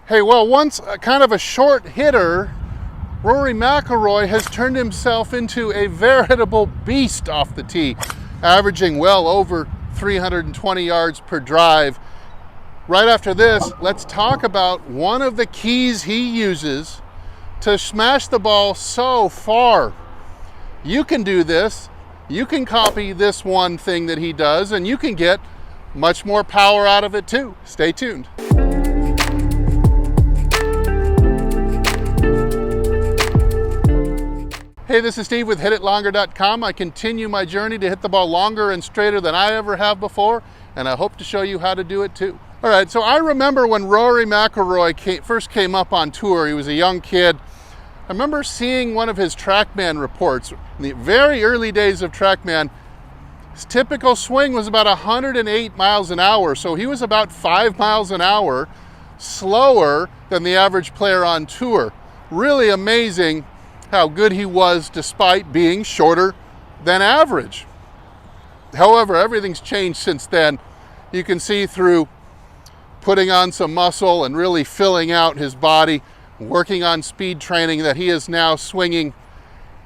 Hey, well, once kind of a short hitter, Rory McIlroy has turned himself into a veritable beast off the tee, averaging well over 320 yards per drive. Right after this, let's talk about one of the keys he uses to smash the ball so far. You can do this. You can copy this one thing that he does, and you can get much more power out of it too. Stay tuned. Hey, this is Steve with HitItLonger.com. I continue my journey to hit the ball longer and straighter than I ever have before, and I hope to show you how to do it too. All right, so I remember when Rory McIlroy first came up on tour. He was a young kid. I remember seeing one of his TrackMan reports. In the very early days of TrackMan, his typical swing was about 108 miles an hour, so he was about 5 miles an hour slower than the average player on tour. Really amazing how good he was despite being shorter than average. However, everything's changed since then. You can see through putting on some muscle and really filling out his body, working on speed training, that he is now swinging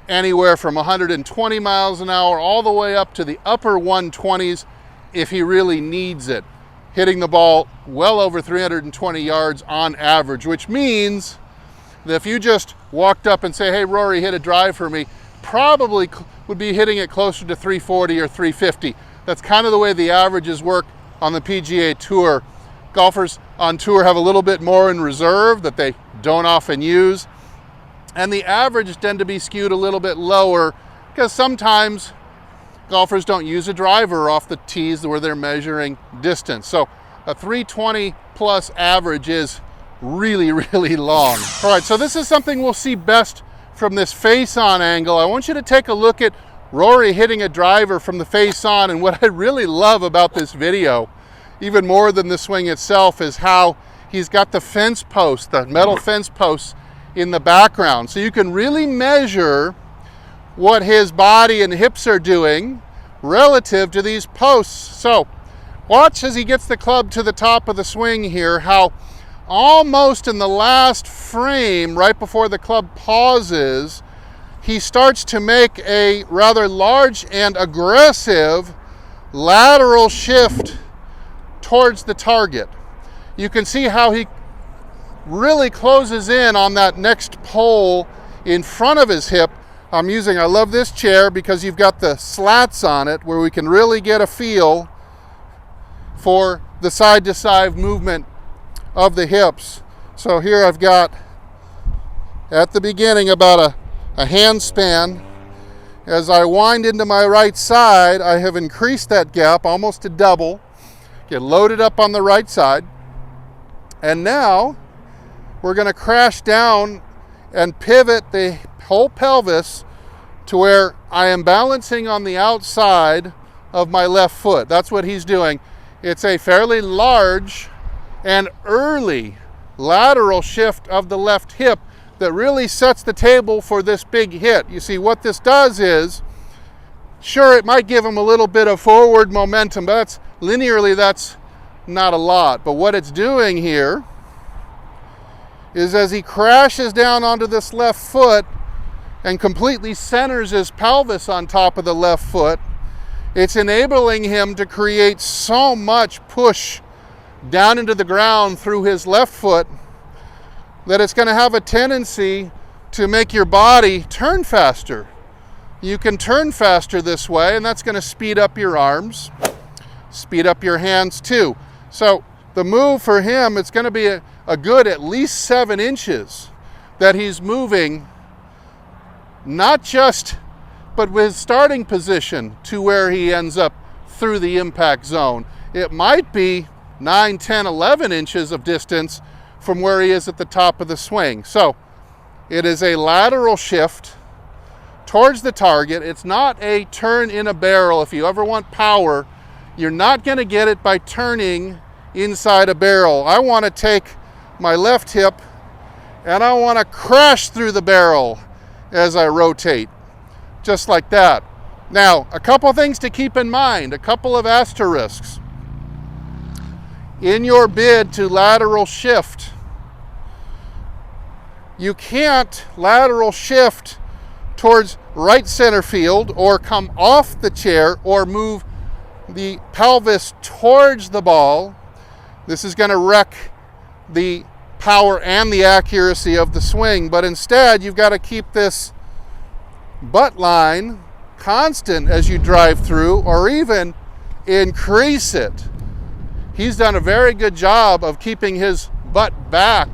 anywhere from 120 miles an hour all the way up to the upper 120s if he really needs it, hitting the ball well over 320 yards on average, which means that if you just walked up and say, hey, Rory, hit a drive for me, probably would be hitting it closer to 340 or 350. That's kind of the way the averages work on the PGA Tour. Golfers on tour have a little bit more in reserve that they don't often use, and the averages tend to be skewed a little bit lower because sometimes golfers don't use a driver off the tees where they're measuring distance. So a 320 plus average is really, really long. All right, so this is something we'll see best from this face-on angle. I want you to take a look at Rory hitting a driver from the face-on, and what I really love about this video, even more than the swing itself, is how he's got the fence posts, the metal fence posts in the background. So you can really measure what his body and hips are doing relative to these posts. So watch as he gets the club to the top of the swing here, how almost in the last frame, right before the club pauses, he starts to make a rather large and aggressive lateral shift towards the target. You can see how he really closes in on that next pole in front of his hip. I love this chair because you've got the slats on it where we can really get a feel for the side-to-side movement of the hips. So here I've got at the beginning about a hand span. As I wind into my right side, I have increased that gap almost to double. Get loaded up on the right side, and now we're going to crash down and pivot the whole pelvis to where I am balancing on the outside of my left foot. That's what he's doing. It's a fairly large and early lateral shift of the left hip that really sets the table for this big hit. You see, what this does is, sure, it might give him a little bit of forward momentum, but linearly that's not a lot. But what it's doing here is, as he crashes down onto this left foot and completely centers his pelvis on top of the left foot, it's enabling him to create so much push down into the ground through his left foot that it's going to have a tendency to make your body turn faster. You can turn faster this way, and that's going to speed up your arms, speed up your hands too. So the move for him, it's going to be a good at least 7 inches that he's moving, not just, but with his starting position to where he ends up through the impact zone. It might be 9, 10, 11 inches of distance from where he is at the top of the swing. So it is a lateral shift towards the target. It's not a turn in a barrel. If you ever want power, you're not going to get it by turning inside a barrel. I want to take my left hip and I want to crash through the barrel as I rotate, just like that. Now, a couple things to keep in mind, a couple of asterisks. In your bid to lateral shift, You can't lateral shift towards right center field or come off the chair or move the pelvis towards the ball. This is going to wreck the power and the accuracy of the swing, but instead you've got to keep this butt line constant as you drive through, or even increase it. He's done a very good job of keeping his butt back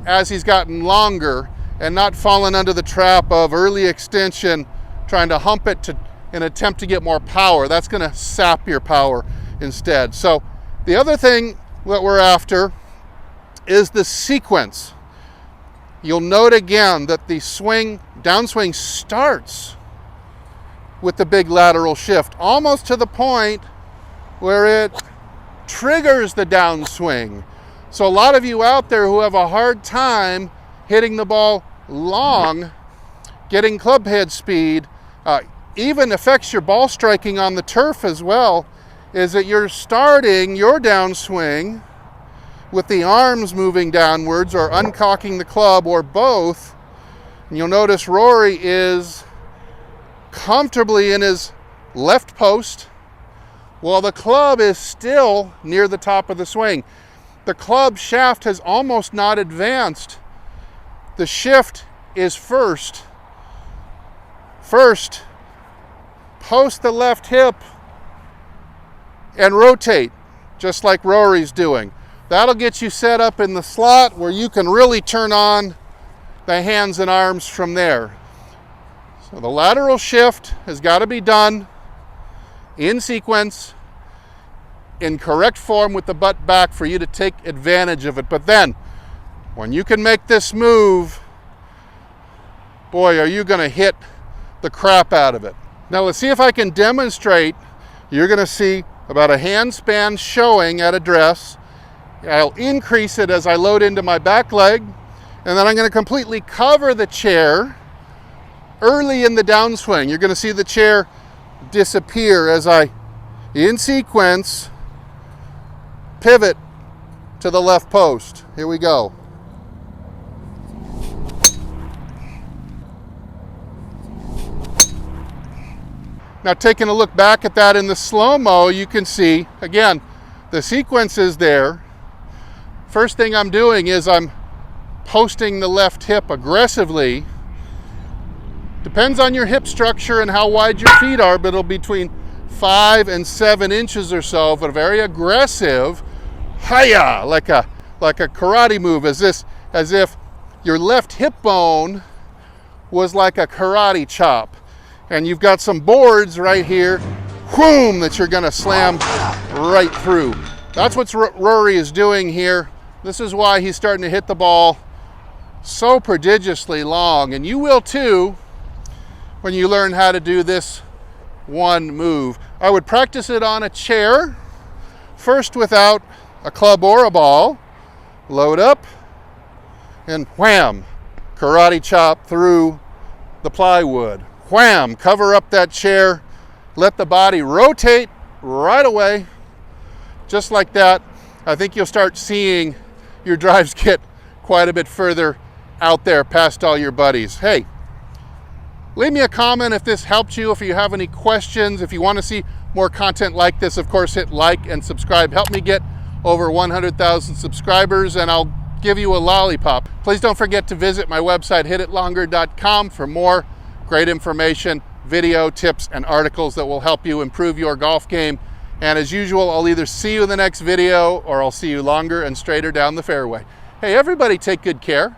as he's gotten longer and not fallen under the trap of early extension, trying to hump it to an attempt to get more power. That's going to sap your power instead. So the other thing that we're after is the sequence. You'll note again that the downswing starts with the big lateral shift, almost to the point where it triggers the downswing. So a lot of you out there who have a hard time hitting the ball long, getting club head speed, even affects your ball striking on the turf as well, is that you're starting your downswing with the arms moving downwards or uncocking the club or both. And you'll notice Rory is comfortably in his left post while the club is still near the top of the swing. The club shaft has almost not advanced. The shift is first. First, post the left hip and rotate, just like Rory's doing. That'll get you set up in the slot where you can really turn on the hands and arms from there. So the lateral shift has got to be done in sequence, in correct form with the butt back for you to take advantage of it. But then, when you can make this move, boy, are you going to hit the crap out of it. Now let's see if I can demonstrate. You're going to see about a hand span showing at address. I'll increase it as I load into my back leg, and then I'm going to completely cover the chair early in the downswing. You're going to see the chair disappear as I, in sequence, pivot to the left post. Here we go. Now taking a look back at that in the slow-mo, you can see, again, the sequence is there. First thing I'm doing is I'm posting the left hip aggressively. Depends on your hip structure and how wide your feet are, but it'll be between 5 and 7 inches or so, but very aggressive. Hiya! Like a karate move, as if your left hip bone was like a karate chop. And you've got some boards right here, whoom, that you're gonna slam right through. That's what Rory is doing here. This is why he's starting to hit the ball so prodigiously long, and you will too when you learn how to do this one move. I would practice it on a chair, first without a club or a ball. Load up, and wham, karate chop through the plywood. Wham, cover up that chair, let the body rotate right away, just like that. I think you'll start seeing your drives get quite a bit further out there past all your buddies. Hey, leave me a comment if this helped you, if you have any questions, if you want to see more content like this. Of course, hit like and subscribe. Help me get over 100,000 subscribers and I'll give you a lollipop. Please don't forget to visit my website, hititlonger.com, for more great information, video, tips, and articles that will help you improve your golf game. And as usual, I'll either see you in the next video or I'll see you longer and straighter down the fairway. Hey, everybody, take good care.